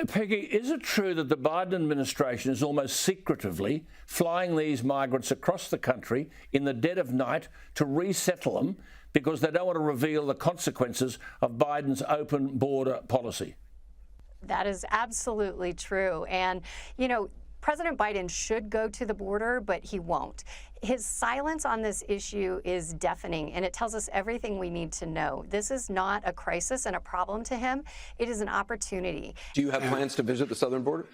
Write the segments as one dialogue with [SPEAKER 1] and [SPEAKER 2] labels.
[SPEAKER 1] Peggy, is it true that the Biden administration is almost secretively flying these migrants across the country in the dead of night to resettle them because they don't want to reveal the consequences of Biden's open border policy?
[SPEAKER 2] That is absolutely true. And, you know, President Biden should go to the border, but he won't. His silence on this issue is deafening, and it tells us everything we need to know. This is not a crisis and a problem to him. It is an opportunity.
[SPEAKER 3] Do you have plans to visit the southern border?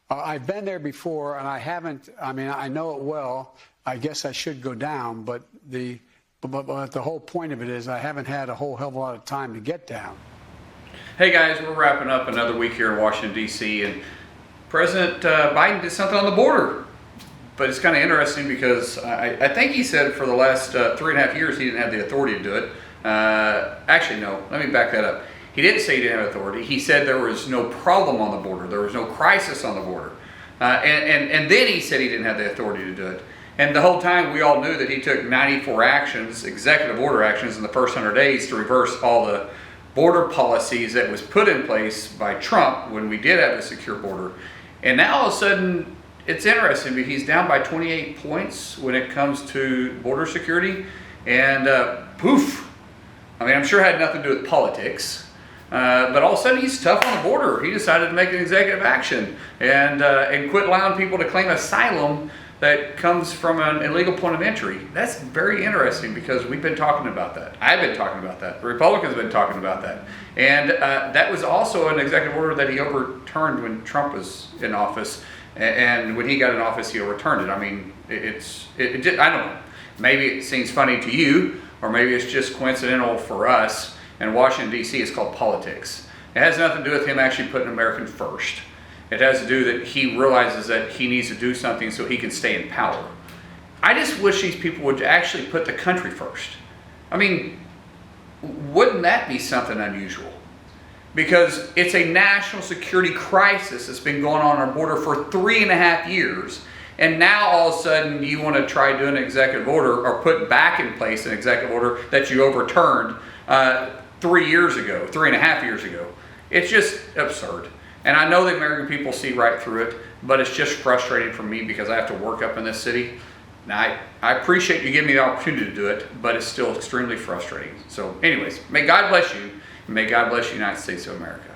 [SPEAKER 4] I've been there before, and I haven't. I mean, I know it well. I guess I should go down, but the whole point of it is I haven't had a whole hell of a lot of time to get down.
[SPEAKER 5] Hey guys, we're wrapping up another week here in Washington, D.C., and President Biden did something on the border. But it's kind of interesting because I think he said for the last 3.5 years he didn't have the authority to do it. Actually, no, let me back that up. He didn't say he didn't have authority. He said there was no problem on the border. There was no crisis on the border. And then he said he didn't have the authority to do it. And the whole time we all knew that he took 94 actions, executive order actions in the first 100 days to reverse all the border policies that was put in place by Trump when we did have a secure border. And now all of a sudden, it's interesting because he's down by 28 points when it comes to border security. And poof, I mean, I'm sure it had nothing to do with politics. But all of a sudden, he's tough on the border. He decided to make an executive action and quit allowing people to claim asylum that comes from an illegal point of entry. That's very interesting because we've been talking about that. I've been talking about that. The Republicans have been talking about that. And that was also an executive order that he overturned when Trump was in office. And when he got in office, he overturned it. I mean, I don't know. Maybe it seems funny to you, or maybe it's just coincidental for us. And Washington, D.C. is called politics. It has nothing to do with him actually putting American first. It has to do that he realizes that he needs to do something so he can stay in power. I just wish these people would actually put the country first. I mean, wouldn't that be something unusual? Because it's a national security crisis that's been going on our border for 3.5 years. And now all of a sudden you want to try doing an executive order or put back in place an executive order that you overturned 3.5 years ago. It's just absurd. And I know the American people see right through it, but it's just frustrating for me because I have to work up in this city. Now, I appreciate you giving me the opportunity to do it, but it's still extremely frustrating. So anyways, may God bless you, and may God bless the United States of America.